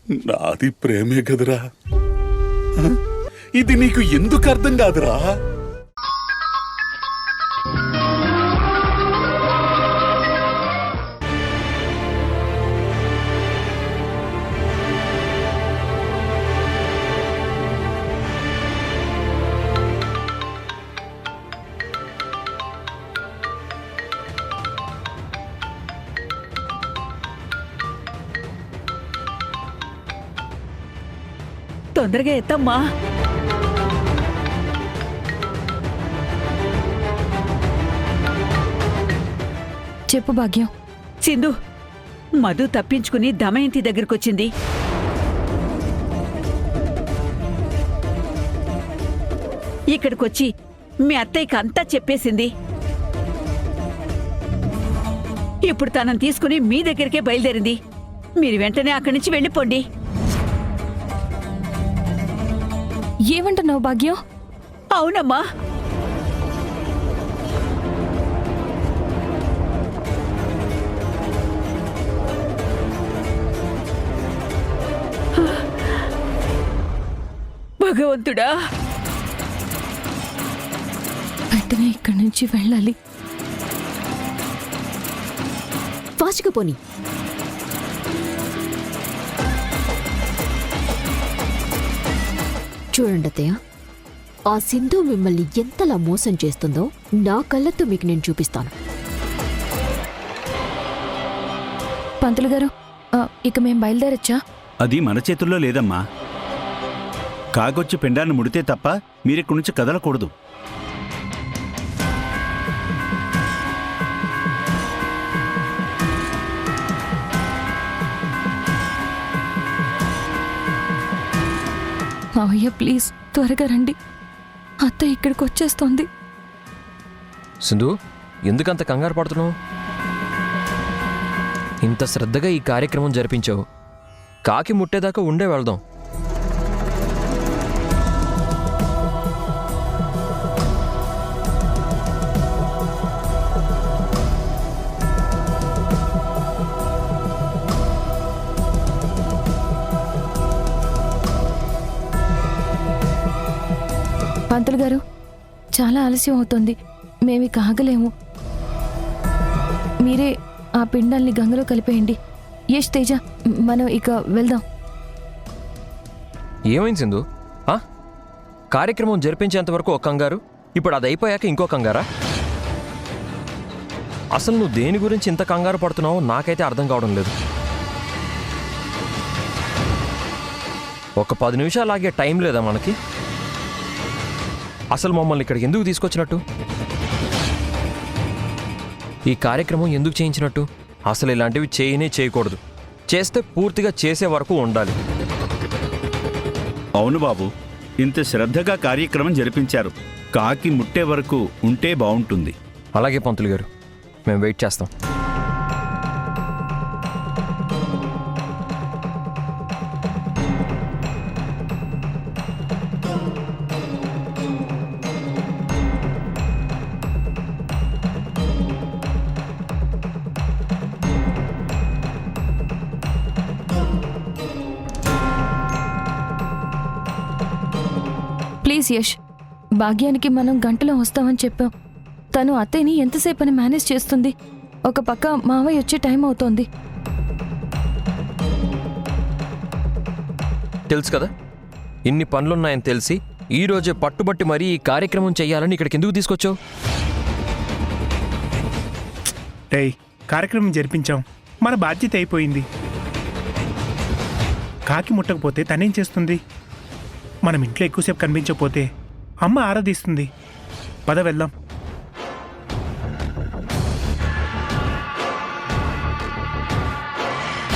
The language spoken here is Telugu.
నాది ప్రేమే కదరా, ఇది నీకు ఎందుకు అర్థం కాదురా? తొందరగా ఎత్తమ్మా. చెప్పు భాగ్యం. సింధు, మధు తప్పించుకుని దమయంతి దగ్గరకొచ్చింది. ఇక్కడికొచ్చి మీ అత్తయ్యకి అంతా చెప్పేసింది. ఇప్పుడు తనని తీసుకుని మీ దగ్గరికే బయలుదేరింది. మీరు వెంటనే అక్కడి నుంచి వెళ్ళిపోండి. ఏమంటున్నావు భాగ్యం? అవునమ్మా. భగవంతుడా, వెంటనే ఇక్కడి నుంచి వెళ్ళాలి. ఫాస్ట్గా పోనీ. చూడండి అత్తయ్య, ఆ సింధు మిమ్మల్ని ఎంతలా మోసం చేస్తుందో నా కళ్ళతో మీకు నేను చూపిస్తాను. పంతులు గారు, ఇక మేం బయలుదేరొచ్చా? అది మన చేతుల్లో లేదమ్మా. కాగొచ్చి పిండాన్ని ముడితే తప్ప మీరిక్కడి నుంచి కదలకూడదు. మావయ్య ప్లీజ్ త్వరగా రండి, అత్త ఇక్కడికి వచ్చేస్తోంది. సింధు, ఎందుకంత కంగారు పడుతున్నావు? ఇంత శ్రద్ధగా ఈ కార్యక్రమం జరిపించావు. కాకి ముట్టేదాకా ఉండే వెళ్దాం. పంతులు గారు, చాలా ఆలస్యం అవుతోంది, మేమి కాగలేము. మీరే ఆ పిండాల్ని గంగలో కలిపేయండి. యష్, తేజ, మనం ఇక వెళ్దాం. ఏమైంది సింధు? కార్యక్రమం జరిపించేంత వరకు ఒక కంగారు, ఇప్పుడు అది అయిపోయాక ఇంకో కంగారా? అసలు నువ్వు దేని గురించి ఇంత కంగారు పడుతున్నావో నాకైతే అర్థం కావడం లేదు. ఒక 10 నిమిషాలు ఆగే టైం లేదా మనకి? అసలు మమ్మల్ని ఇక్కడికి ఎందుకు తీసుకొచ్చినట్టు? ఈ కార్యక్రమం ఎందుకు చేయించినట్టు? అసలు ఇలాంటివి చేయకూడదు. చేస్తే పూర్తిగా చేసే వరకు ఉండాలి. అవును బాబు, ఇంత శ్రద్ధగా కార్యక్రమం జరిపించారు. కాకి ముట్టే వరకు ఉంటే బావుంటుంది. అలాగే పంతులు గారు, మేము వెయిట్ చేస్తాం. ప్లీజ్ యష్, భాగ్యానికి మనం గంటలో వస్తామని చెప్పాం. తను అత్తయ్యని ఎంతసేపు అని మేనేజ్ చేస్తుంది. ఒక పక్క మావయ్య వచ్చే టైం అవుతోంది. తెలుసు కదా, ఇన్ని పనులున్నాయని తెలిసి ఈరోజే పట్టుబట్టి మరీ ఈ కార్యక్రమం చెయ్యాలని ఇక్కడికి ఎందుకు తీసుకొచ్చావు? కార్యక్రమం జరిపించాం, మన బాధ్యత అయిపోయింది. కాకి ముట్టకపోతే తనేం చేస్తుంది? మనం ఇంట్లో ఎక్కువసేపు కనిపించకపోతే అమ్మ ఆరాధిస్తుంది. పద వెళ్దాం.